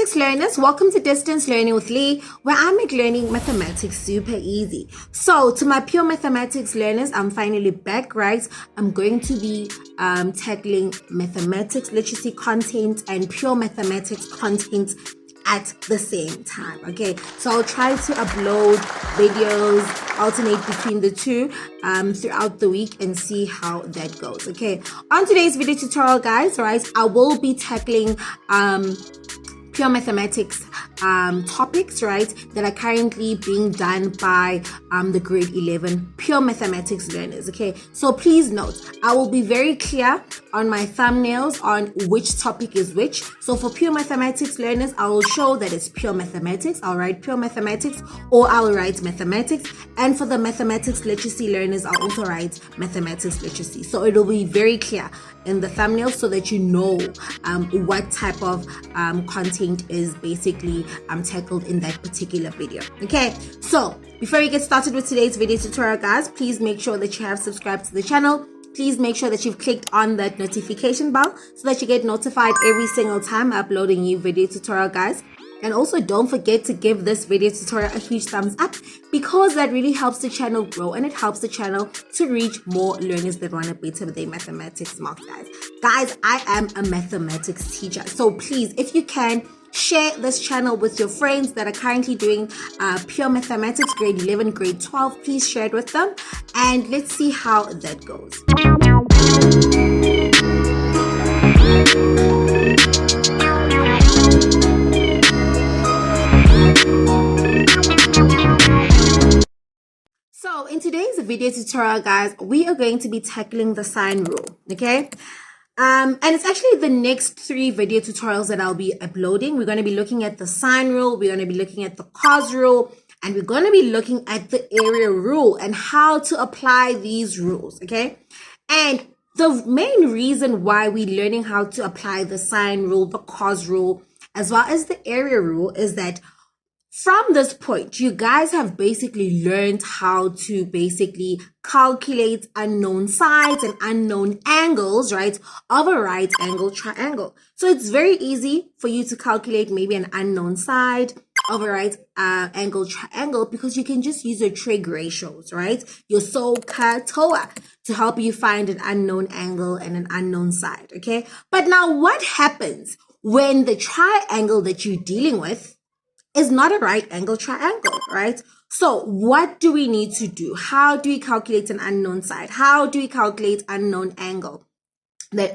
Mathematics learners, welcome to Distance Learning with Lee, where I make learning mathematics super easy. So to my pure mathematics learners, I'm finally back, right? I'm going to be tackling mathematics literacy content and pure mathematics content at the same time. Okay, so I'll try to upload videos, alternate between the two throughout the week and see how that goes. Okay, on today's video tutorial, guys, right, I will be tackling pure mathematics topics, right, that are currently being done by the grade 11 pure mathematics learners. Okay, so please note, I will be very clear on my thumbnails on which topic is which. So for pure mathematics learners, I will show that it's pure mathematics. I'll write pure mathematics or I'll write mathematics. And for the mathematics literacy learners, I'll also write mathematics literacy. So it'll be very clear in the thumbnail so that you know what type of content is basically tackled in that particular video. Okay, so before we get started with today's video tutorial, guys, please make sure that you have subscribed to the channel. Please make sure that you've clicked on that notification bell so that you get notified every single time I upload a new video tutorial, guys. And also don't forget to give this video tutorial a huge thumbs up because that really helps the channel grow and it helps the channel to reach more learners that want to better their mathematics marks, guys. Guys, I am a mathematics teacher. So please, if you can, share this channel with your friends that are currently doing pure mathematics, grade 11, grade 12. Please share it with them and let's see how that goes. So in today's video tutorial, guys, we are going to be tackling the sine rule, okay? And it's actually the next 3 video tutorials that I'll be uploading. We're going to be looking at the sine rule, we're going to be looking at the cos rule, and we're going to be looking at the area rule and how to apply these rules, okay? And the main reason why we're learning how to apply the sine rule, the cos rule, as well as the area rule is that from this point, you guys have basically learned how to basically calculate unknown sides and unknown angles, right, of a right angle triangle. So it's very easy for you to calculate maybe an unknown side of a right angle triangle because you can just use your trig ratios, right, your SOHCAHTOA to help you find an unknown angle and an unknown side, okay? But now what happens when the triangle that you're dealing with is not a right angle triangle, right? So what do we need to do? How do we calculate an unknown side? How do we calculate unknown angle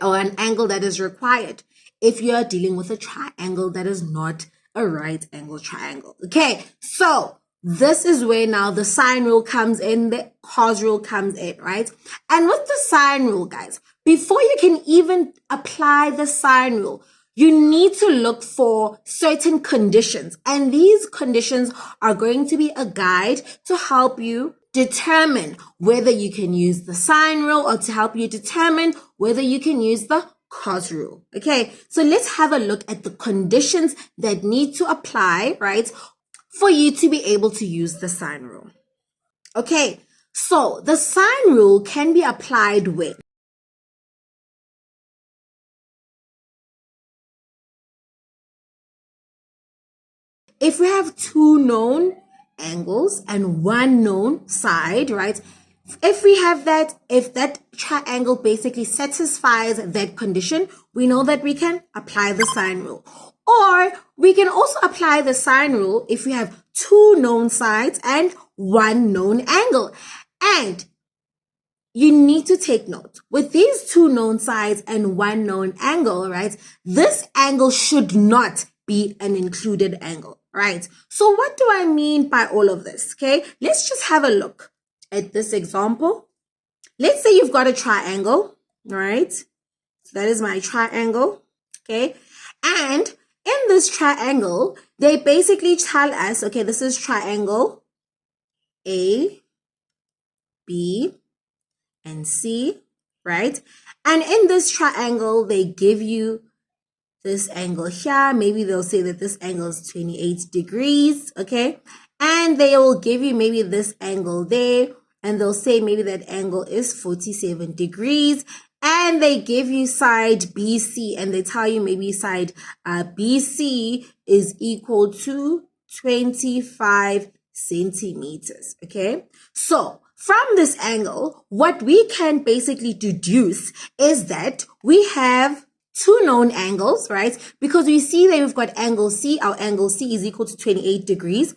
or an angle that is required if you are dealing with a triangle that is not a right angle triangle? Okay, so this is where now the sine rule comes in, the cos rule comes in, right? And with the sine rule, guys, before you can even apply the sine rule, you need to look for certain conditions, and these conditions are going to be a guide to help you determine whether you can use the sine rule or to help you determine whether you can use the cos rule. Okay, so let's have a look at the conditions that need to apply, right, for you to be able to use the sine rule. Okay, so the sine rule can be applied when if we have 2 known angles and 1 known side, right? If we have that, if that triangle basically satisfies that condition, we know that we can apply the sine rule. Or we can also apply the sine rule if we have 2 known sides and 1 known angle. And you need to take note, with these 2 known sides and 1 known angle, right, this angle should not be an included angle. Right. So what do I mean by all of this? Okay, let's just have a look at this example. Let's say you've got a triangle, right? So that is my triangle. Okay. And in this triangle, they basically tell us, okay, this is triangle A, B, and C, right? And in this triangle, they give you this angle here. Maybe they'll say that this angle is 28 degrees, okay? And they will give you maybe this angle there, and they'll say maybe that angle is 47 degrees. and they give you side BC, and they tell you maybe side BC is equal to 25 centimeters, okay? So from this angle, what we can basically deduce is that we have two known angles, right? Because we see that we've got angle C. Our angle C is equal to 28 degrees.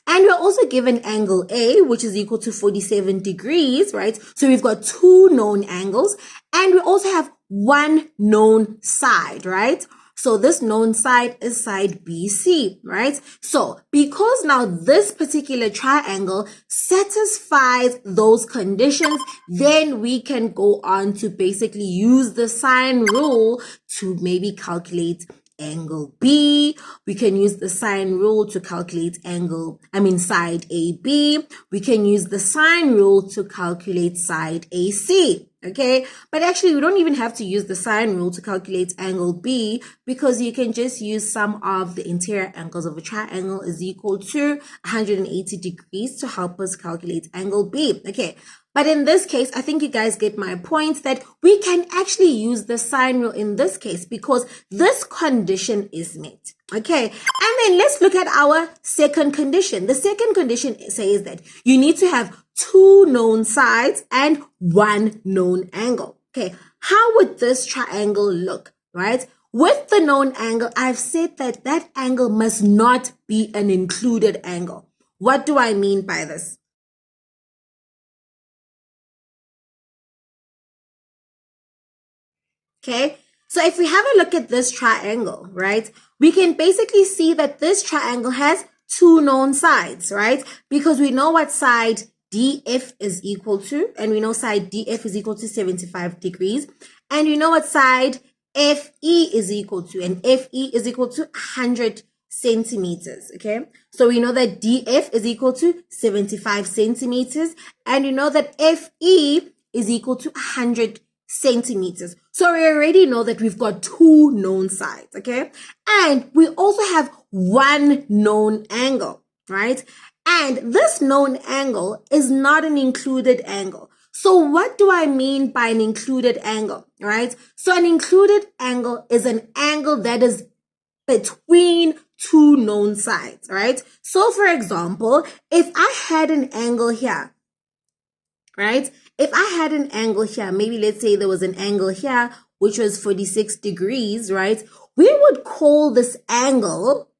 And we're also given angle A, which is equal to 47 degrees, right? So we've got two known angles. And we also have one known side, right? So this known side is side BC, right? So because now this particular triangle satisfies those conditions, then we can go on to basically use the sine rule to maybe calculate angle B. We can use the sine rule to calculate side AB. We can use the sine rule to calculate side AC. Okay, but actually we don't even have to use the sine rule to calculate angle B, because you can just use sum of the interior angles of a triangle is equal to 180 degrees to help us calculate angle B. Okay, but in this case, I think you guys get my point that we can actually use the sine rule in this case because this condition is met. Okay, and then let's look at our second condition. The second condition says that you need to have two known sides and one known angle. Okay, how would this triangle look, right? With the known angle, I've said that that angle must not be an included angle. What do I mean by this? Okay, so if we have a look at this triangle, right, we can basically see that this triangle has two known sides, right? Because we know what side DF is equal to, and we know side DF is equal to 75 degrees, and we know what side FE is equal to, and FE is equal to 100 centimeters, okay? So we know that DF is equal to 75 centimeters, and we know that FE is equal to 100 centimeters. So we already know that we've got two known sides, okay? And we also have one known angle, right? And this known angle is not an included angle. So what do I mean by an included angle, right? So an included angle is an angle that is between two known sides, right? So for example, if I had an angle here, right? If I had an angle here, maybe let's say there was an angle here, which was 46 degrees, right? We would call this angle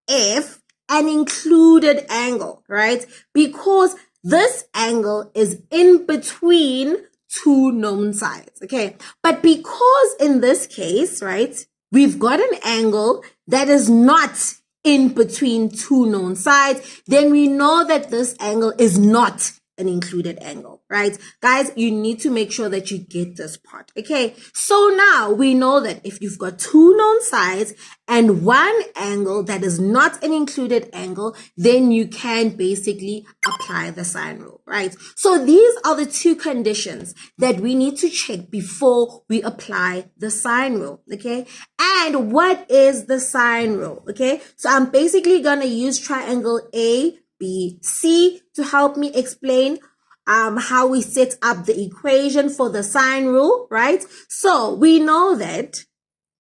F an included angle, right? Because this angle is in between two known sides, okay? But because in this case, right, we've got an angle that is not in between two known sides, then we know that this angle is not an included angle, right? Guys, you need to make sure that you get this part, okay? So now we know that if you've got two known sides and one angle that is not an included angle, then you can basically apply the sine rule, right? So these are the two conditions that we need to check before we apply the sine rule, okay? And what is the sine rule, okay? So I'm basically gonna use triangle ABC to help me explain how we set up the equation for the sine rule, right? So we know that,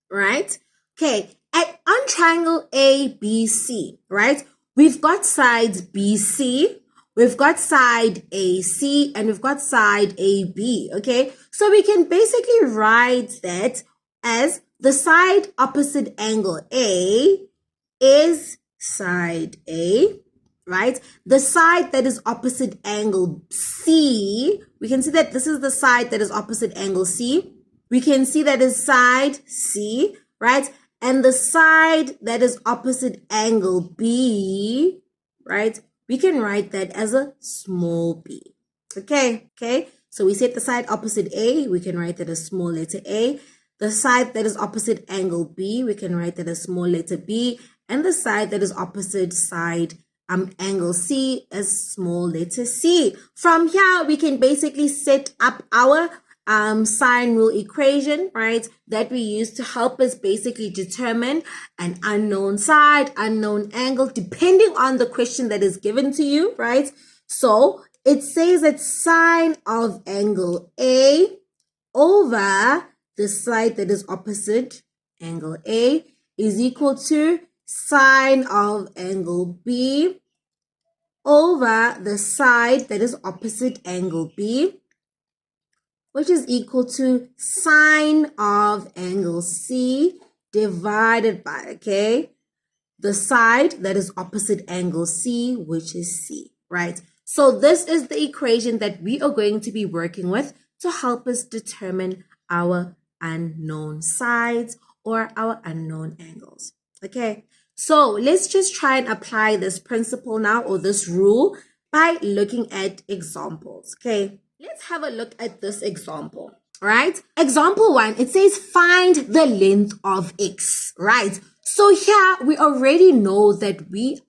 right? Okay, on triangle ABC, right? We've got sides BC, we've got side AC, and we've got side AB, okay? So we can basically write that as the side opposite angle A is side A, right? The side that is opposite angle C, we can see that this is the side that is opposite angle C. We can see that is side C, right? And the side that is opposite angle B, right? We can write that as a small b. Okay. So we set the side opposite A, we can write that as small letter A. The side that is opposite angle B, we can write that as small letter b. And the side that is opposite side angle C as small letter c. From here, we can basically set up our sine rule equation, right, that we use to help us basically determine an unknown side, unknown angle, depending on the question that is given to you, right? So it says that sine of angle A over the side that is opposite angle A is equal to sine of angle B over the side that is opposite angle B, which is equal to sine of angle C divided by, okay, the side that is opposite angle C, which is C, right? So this is the equation that we are going to be working with to help us determine our unknown sides or our unknown angles, okay? So let's just try and apply this principle now, or this rule, by looking at examples, okay? Let's have a look at this example, right? Example 1, it says find the length of x, right? So here we already know that we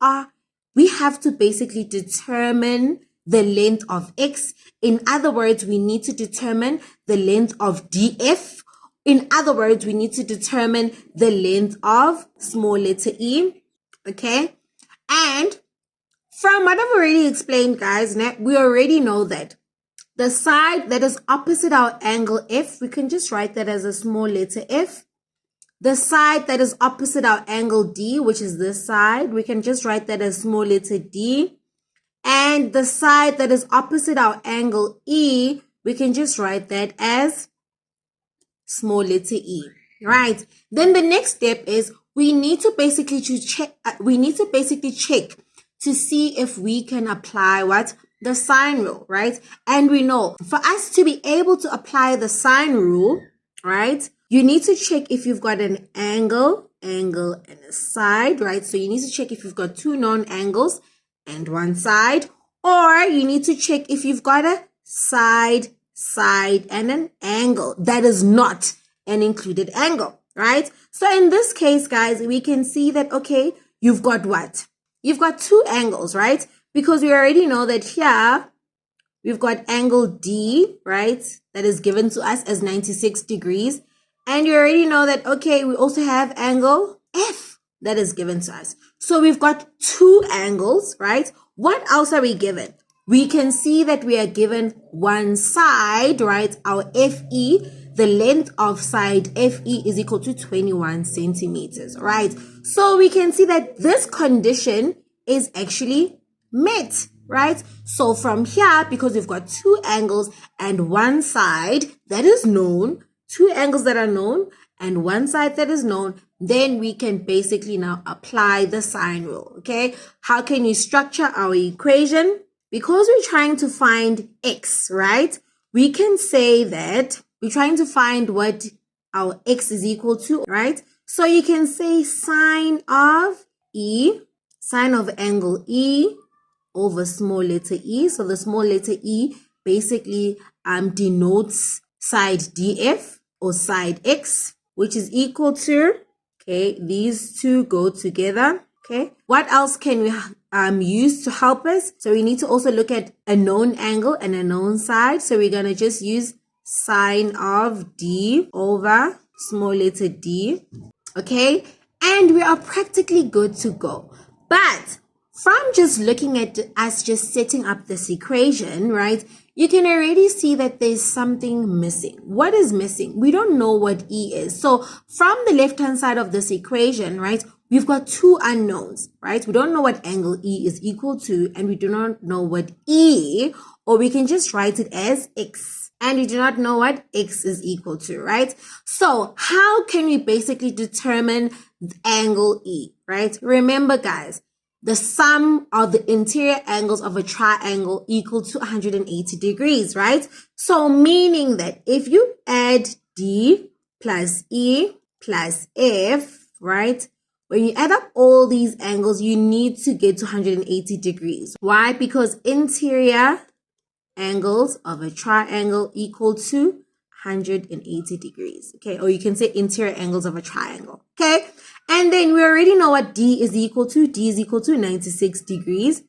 have to basically determine the length of x. In other words, we need to determine the length of df. In other words, we need to determine the length of small letter e, okay? And from what I've already explained, guys, we already know that the side that is opposite our angle F, we can just write that as a small letter f. The side that is opposite our angle D, which is this side, we can just write that as small letter d. And the side that is opposite our angle E, we can just write that as small letter e, right? Then the next step is we need to basically check to see if we can apply what? The sine rule, right? And we know for us to be able to apply the sine rule, right, you need to check if you've got an angle, and a side, right? So you need to check if you've got two known angles and one side, or you need to check if you've got a side, and an angle that is not an included angle, right? So in this case, guys, we can see that, okay, you've got what? You've got two angles, right? Because we already know that here we've got angle D, right? That is given to us as 96 degrees. And you already know that, okay, we also have angle F that is given to us. So we've got two angles, right? What else are we given? We can see that we are given one side, right? Our FE, the length of side FE is equal to 21 centimeters, right? So we can see that this condition is actually met, right? So from here, because we've got two angles and one side that is known, two angles that are known and one side that is known, then we can basically now apply the sine rule, okay? How can we structure our equation? Because we're trying to find x, right? We can say that we're trying to find what our x is equal to, right? So you can say sine of E, sine of angle E over small letter e. So the small letter e basically denotes side df or side x, which is equal to, okay, these two go together. Okay, what else can we use to help us? So we need to also look at a known angle and a known side. So we're going to just use sine of d over small letter d. Okay, and we are practically good to go. But from just looking at us just setting up this equation, right, you can already see that there's something missing. What is missing? We don't know what E is. So from the left-hand side of this equation, right, we've got two unknowns, right? We don't know what angle E is equal to, and we do not know what E, or we can just write it as X. And we do not know what X is equal to, right? So how can we basically determine angle E, right? Remember, guys, the sum of the interior angles of a triangle equal to 180 degrees, right? So meaning that if you add D plus E plus F, right? When you add up all these angles, you need to get to 180 degrees. Why? Because interior angles of a triangle equal to 180 degrees, okay? Or you can say interior angles of a triangle, okay? And then we already know what D is equal to. D is equal to 96 degrees.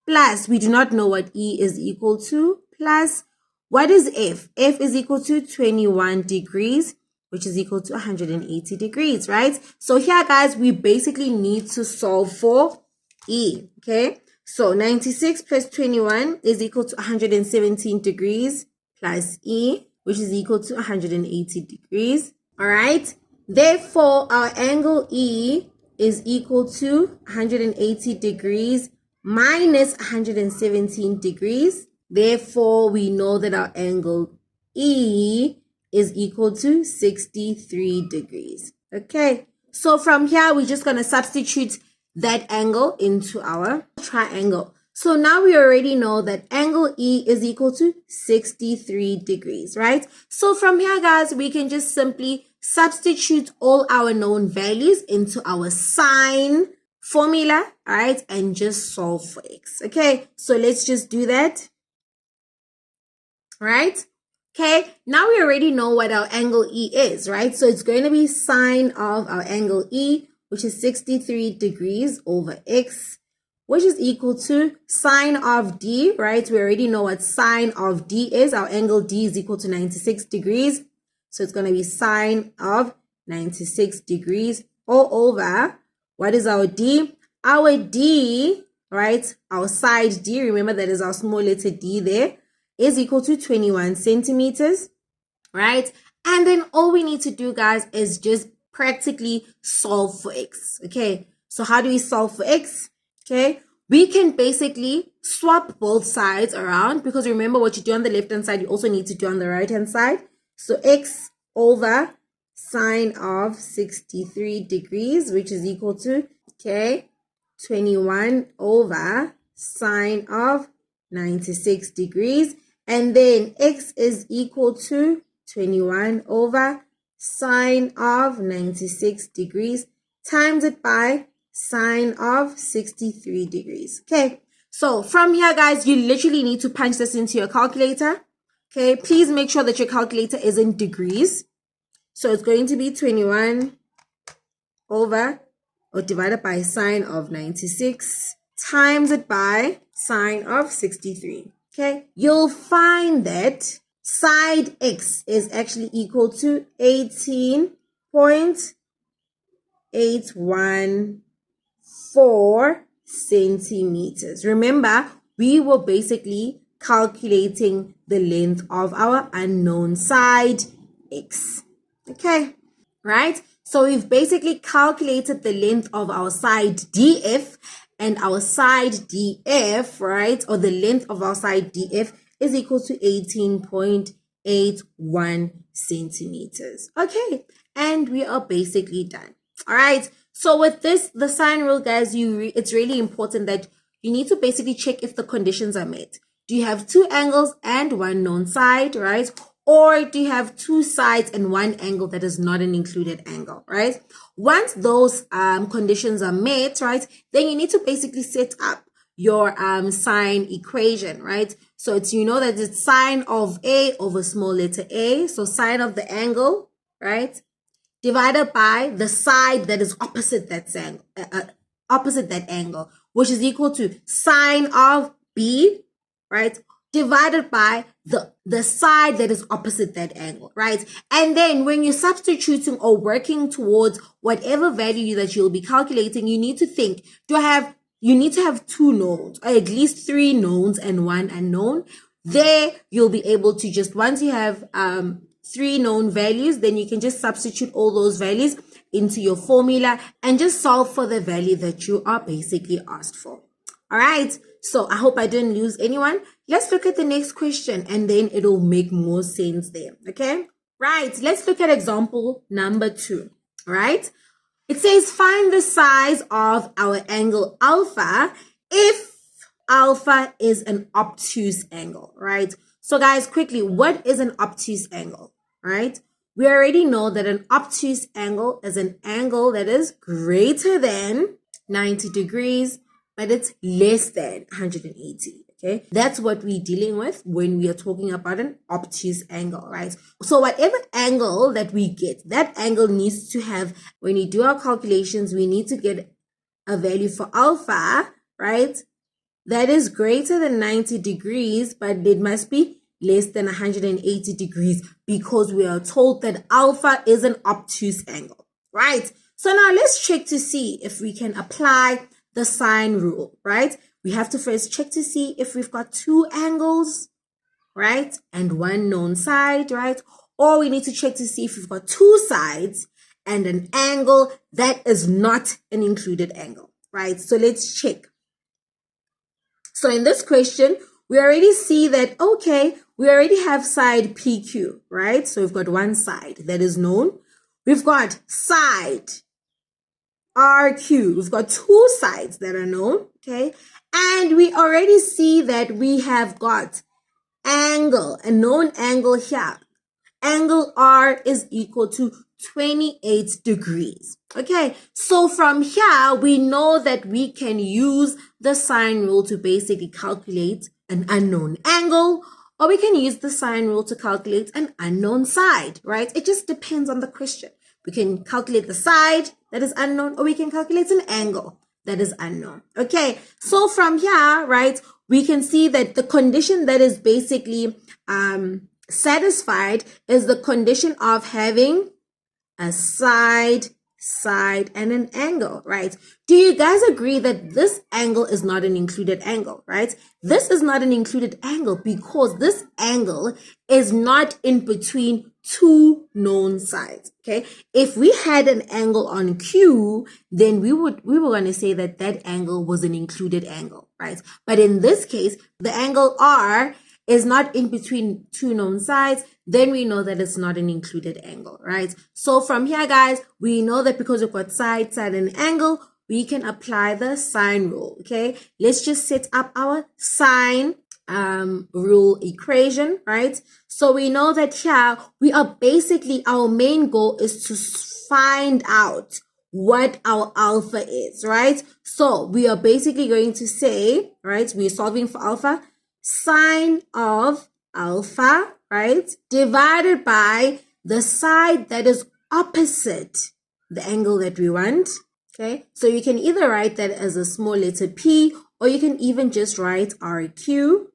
Plus, we do not know what E is equal to. Plus, what is F? F is equal to 21 degrees, which is equal to 180 degrees, right? So here, guys, we basically need to solve for E, okay? So 96 plus 21 is equal to 117 degrees plus E, which is equal to 180 degrees. All right. Therefore, our angle E is equal to 180 degrees minus 117 degrees. Therefore, we know that our angle E is equal to 63 degrees. Okay. So from here, we're just going to substitute that angle into our triangle. So now we already know that angle E is equal to 63 degrees, right? So from here, guys, we can just simply substitute all our known values into our sine formula, all right? And just solve for X, okay? So let's just do that, right? Okay, now we already know what our angle E is, right? So it's going to be sine of our angle E, which is 63 degrees over X, which is equal to sine of D, right? We already know what sine of D is. Our angle D is equal to 96 degrees. So it's going to be sine of 96 degrees all over. What is our D? Our D, right? Our side D, remember that is our small letter D there, is equal to 21 centimeters, right? And then all we need to do, guys, is just practically solve for X, okay? So how do we solve for X? Okay, we can basically swap both sides around, because remember what you do on the left-hand side, you also need to do on the right-hand side. So X over sine of 63 degrees, which is equal to, okay, 21 over sine of 96 degrees. And then X is equal to 21 over sine of 96 degrees times it by sine of 63 degrees. Okay, so from here, guys, you literally need to punch this into your calculator. Okay, please make sure that your calculator is in degrees. So it's going to be 21 over or divided by sine of 96 times it by sine of 63. Okay, you'll find that side X is actually equal to 18.814 centimeters. Remember, we were basically calculating the length of our unknown side X. Okay, right? So we've basically calculated the length of our side DF, and our side DF, right, or the length of our side DF is equal to 18.81 centimeters. Okay, and we are basically done. All right, so with this, the sine rule, guys, it's really important that you need to basically check if the conditions are met. Do you have two angles and one known side, right? Or do you have two sides and one angle that is not an included angle, right? Once those conditions are met, right, then you need to basically set up your sine equation, right? So it's, you know that it's sine of A over small letter A. So sine of the angle, right, divided by the side that is opposite that angle, which is equal to sine of B, right, divided by the side that is opposite that angle, right? And then when you're substituting or working towards whatever value that you'll be calculating, you need to think, you need to have two knowns, or at least three knowns and one unknown. There, you'll be able to just, once you have three known values, then you can just substitute all those values into your formula and just solve for the value that you are basically asked for. All right, so I hope I didn't lose anyone. Let's look at the next question and then it'll make more sense there, okay? Right, let's look at example number 2, all right? It says find the size of our angle alpha if alpha is an obtuse angle, right? So guys, quickly, what is an obtuse angle, right? We already know that an obtuse angle is an angle that is greater than 90 degrees, but it's less than 180, okay? That's what we're dealing with when we are talking about an obtuse angle, right? So whatever angle that we get, that angle needs to have, when we do our calculations, we need to get a value for alpha, right, that is greater than 90 degrees, but it must be less than 180 degrees because we are told that alpha is an obtuse angle, right? So now let's check to see if we can apply the sine rule, right? We have to first check to see if we've got two angles, right? And one known side, right? Or we need to check to see if we've got two sides and an angle that is not an included angle, right? So let's check. So in this question, we already see that, okay, we already have side PQ, right? So we've got one side that is known. We've got side RQ. We've got two sides that are known, okay? And we already see that we have got angle, a known angle here. Angle R is equal to 28 degrees. Okay, so from here, we know that we can use the sine rule to basically calculate an unknown angle, or we can use the sine rule to calculate an unknown side, right? It just depends on the question. We can calculate the side that is unknown, or we can calculate an angle that is unknown. Okay, so from here, right, we can see that the condition that is basically satisfied is the condition of having a side, and an angle, right? Do you guys agree that this angle is not an included angle, right? This is not an included angle because this angle is not in between two known sides, okay? If we had an angle on Q, then we were going to say that that angle was an included angle, right? But in this case, the angle R is not in between two known sides, then we know that it's not an included angle, right? So from here, guys, we know that because we've got side, and angle, we can apply the sine rule, okay? Let's just set up our sine rule equation, right? So we know that here, we are basically, our main goal is to find out what our alpha is, right? So we are basically going to say, right, we're solving for alpha, sine of alpha, right, divided by the side that is opposite the angle that we want, okay? So you can either write that as a small letter p, or you can even just write RQ,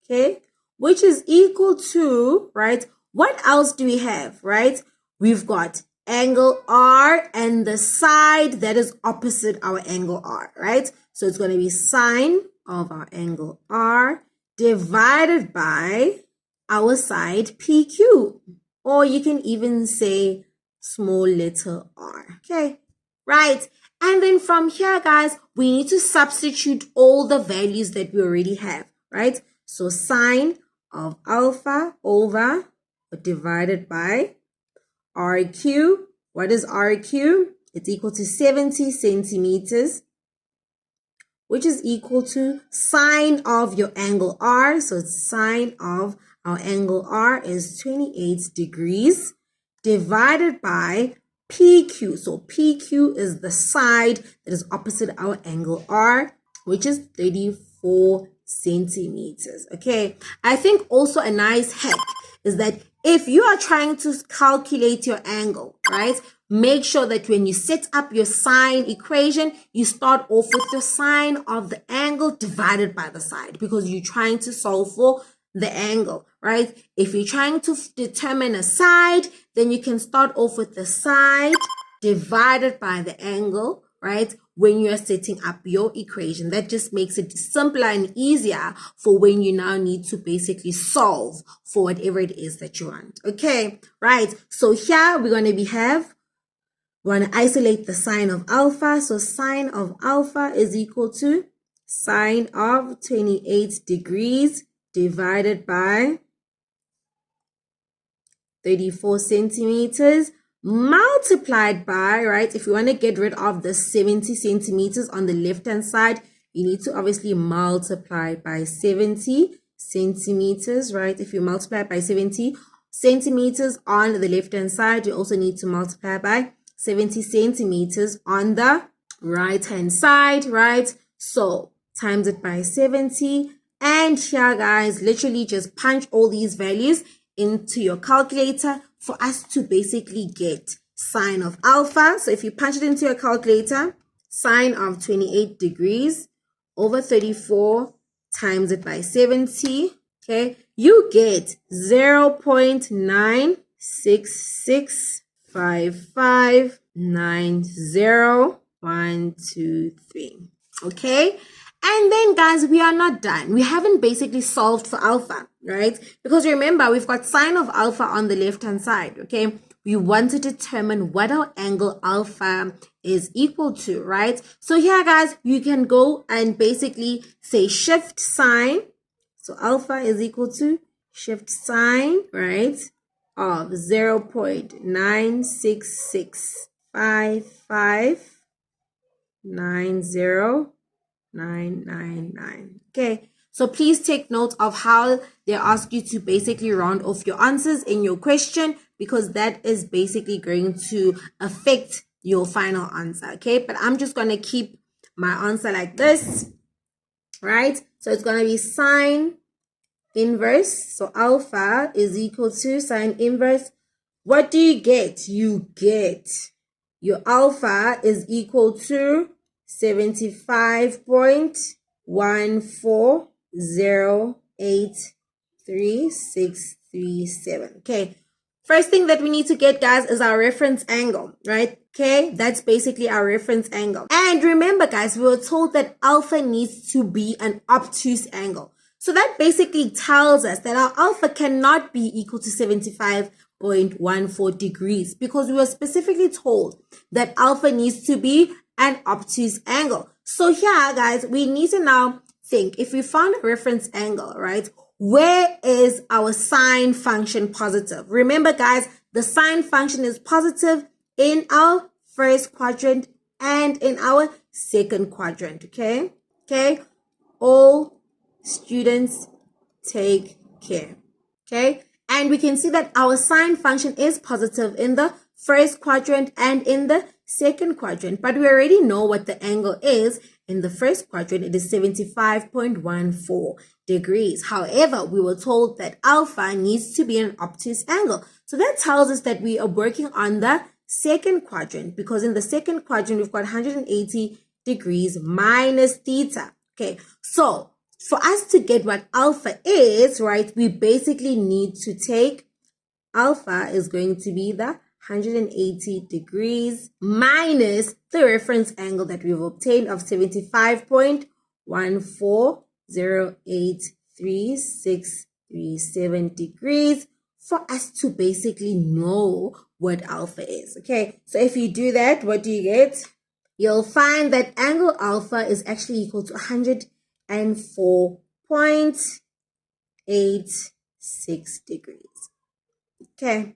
okay, which is equal to, right, what else do we have, right? We've got angle R and the side that is opposite our angle R, right? So it's going to be sine of our angle R divided by our side PQ, or you can even say small letter r, okay? Right, and then from here, guys, we need to substitute all the values that we already have, right? So sine of alpha over or divided by RQ. What is RQ? It's equal to 70 centimeters, which is equal to sine of your angle R. So sine of our angle R is 28 degrees divided by PQ. So PQ is the side that is opposite our angle R, which is 34 centimeters. Okay, I think also a nice hack is that if you are trying to calculate your angle, right, make sure that when you set up your sine equation, you start off with the sine of the angle divided by the side, because you're trying to solve for the angle, right? If you're trying to determine a side, then you can start off with the side divided by the angle, right? When you're setting up your equation, that just makes it simpler and easier for when you now need to basically solve for whatever it is that you want. Okay, right. So here we're going to isolate the sine of alpha. So sine of alpha is equal to sine of 28 degrees divided by 34 centimeters multiplied by, right, if you want to get rid of the 70 centimeters on the left hand side, you need to obviously multiply by 70 centimeters, right? If you multiply by 70 centimeters on the left hand side, you also need to multiply by 70 centimeters on the right hand side, right? So times it by 70, and here, guys, literally just punch all these values into your calculator for us to basically get sine of alpha. So if you punch it into your calculator, sine of 28 degrees over 34 times it by 70, okay, you get 0.9665590. 1, 2, 3. Okay, And then guys, we are not done. We haven't basically solved for alpha, right? Because remember, we've got sine of alpha on the left-hand side, okay? We want to determine what our angle alpha is equal to, right? So here, guys, you can go and basically say shift sine. So alpha is equal to shift sine, right, of 0.9665590,999. Okay, so please take note of how they ask you to basically round off your answers in your question, because that is basically going to affect your final answer. Okay, but I'm just going to keep my answer like this, right? So it's going to be sine inverse. So alpha is equal to sine inverse. What do you get? You get your alpha is equal to 75.14083637. Okay. First thing that we need to get, guys, is our reference angle, right? Okay, that's basically our reference angle. And remember, guys, we were told that alpha needs to be an obtuse angle. So that basically tells us that our alpha cannot be equal to 75.14 degrees, because we were specifically told that alpha needs to be an obtuse angle. So here, guys, we need to now think, if we found a reference angle, right, where is our sine function positive? Remember, guys, the sine function is positive in our first quadrant and in our second quadrant, okay? Okay, all students take care, okay? And we can see that our sine function is positive in the first quadrant and in the second quadrant, but we already know what the angle is. In the first quadrant, it is 75.14 degrees. However, we were told that alpha needs to be an obtuse angle. So that tells us that we are working on the second quadrant, because in the second quadrant, we've got 180 degrees minus theta. Okay, so for us to get what alpha is, right, we basically need to take alpha is going to be the 180 degrees minus the reference angle that we've obtained of 75.14083637 degrees, for us to basically know what alpha is. Okay, so if you do that, what do you get? You'll find that angle alpha is actually equal to 104.86 degrees. Okay,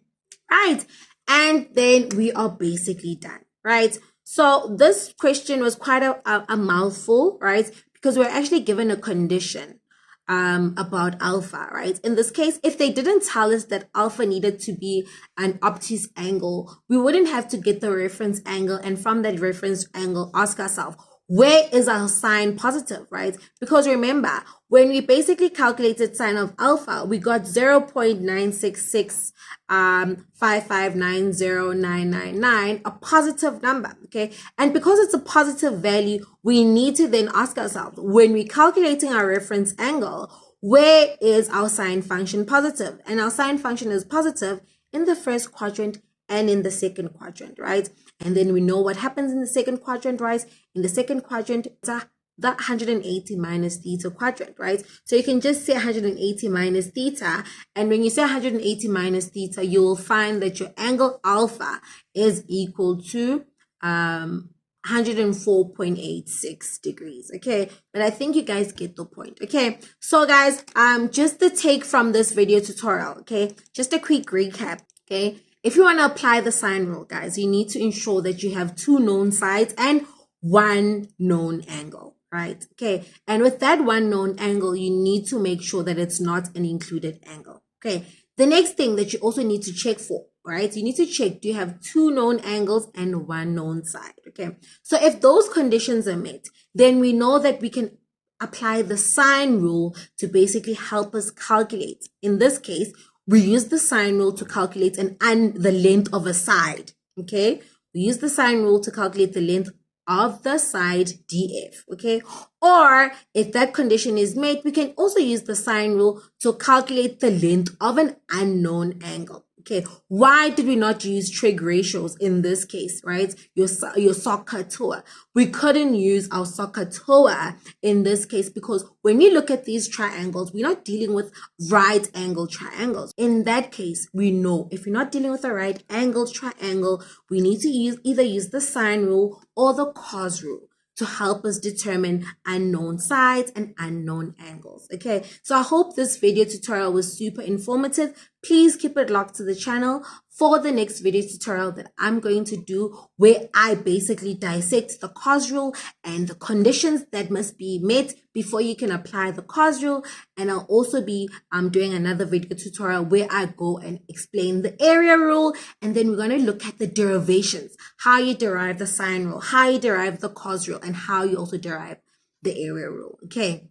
right. And then we are basically done, right? So this question was quite a mouthful, right? Because we're actually given a condition about alpha, right? In this case, if they didn't tell us that alpha needed to be an obtuse angle, we wouldn't have to get the reference angle, and from that reference angle, ask ourselves, where is our sine positive, right? Because remember, when we basically calculated sine of alpha, we got 0.9665590,999, a positive number, okay? And because it's a positive value, we need to then ask ourselves, when we're calculating our reference angle, where is our sine function positive? And our sine function is positive in the first quadrant and in the second quadrant, right? And then we know what happens in the second quadrant, right? In the second quadrant, the 180 minus theta quadrant, right? So you can just say 180 minus theta. And when you say 180 minus theta, you will find that your angle alpha is equal to 104.86 degrees. Okay, but I think you guys get the point. Okay, so guys, just the take from this video tutorial, okay, just a quick recap. Okay, if you want to apply the sine rule, guys, you need to ensure that you have two known sides and one known angle, right? Okay, and with that one known angle, you need to make sure that it's not an included angle. Okay, the next thing that you also need to check for, right? You need to check, do you have two known angles and one known side? Okay, so if those conditions are met, then we know that we can apply the sine rule to basically help us calculate. In this case, we use the sine rule to calculate the length of a side. Okay, we use the sine rule to calculate the length of the side DF. Okay, or if that condition is met, we can also use the sine rule to calculate the length of an unknown angle. Okay, why did we not use trig ratios in this case, right? Your SOHCAHTOA. We couldn't use our SOHCAHTOA in this case because when we look at these triangles, we're not dealing with right angle triangles. In that case, we know if you're not dealing with a right angle triangle, we need to either use the sine rule or the cos rule to help us determine unknown sides and unknown angles. Okay, so I hope this video tutorial was super informative. Please keep it locked to the channel for the next video tutorial that I'm going to do, where I basically dissect the cos rule and the conditions that must be met before you can apply the cos rule. And I'll also be doing another video tutorial where I go and explain the area rule, and then we're going to look at the derivations, how you derive the sine rule, how you derive the cos rule, and how you also derive the area rule. Okay,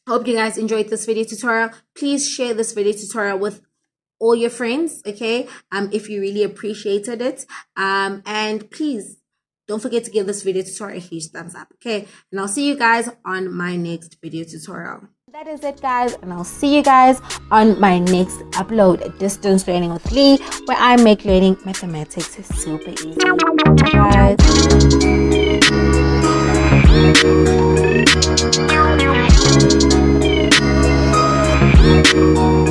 hope you guys enjoyed this video tutorial. Please share this video tutorial with all your friends, okay, if you really appreciated it, and please don't forget to give this video tutorial a huge thumbs up. Okay, and I'll see you guys on my next video tutorial. That is it, guys, and I'll see you guys on my next upload, Distance Learning with Lee, where I make learning mathematics super easy. Bye, guys.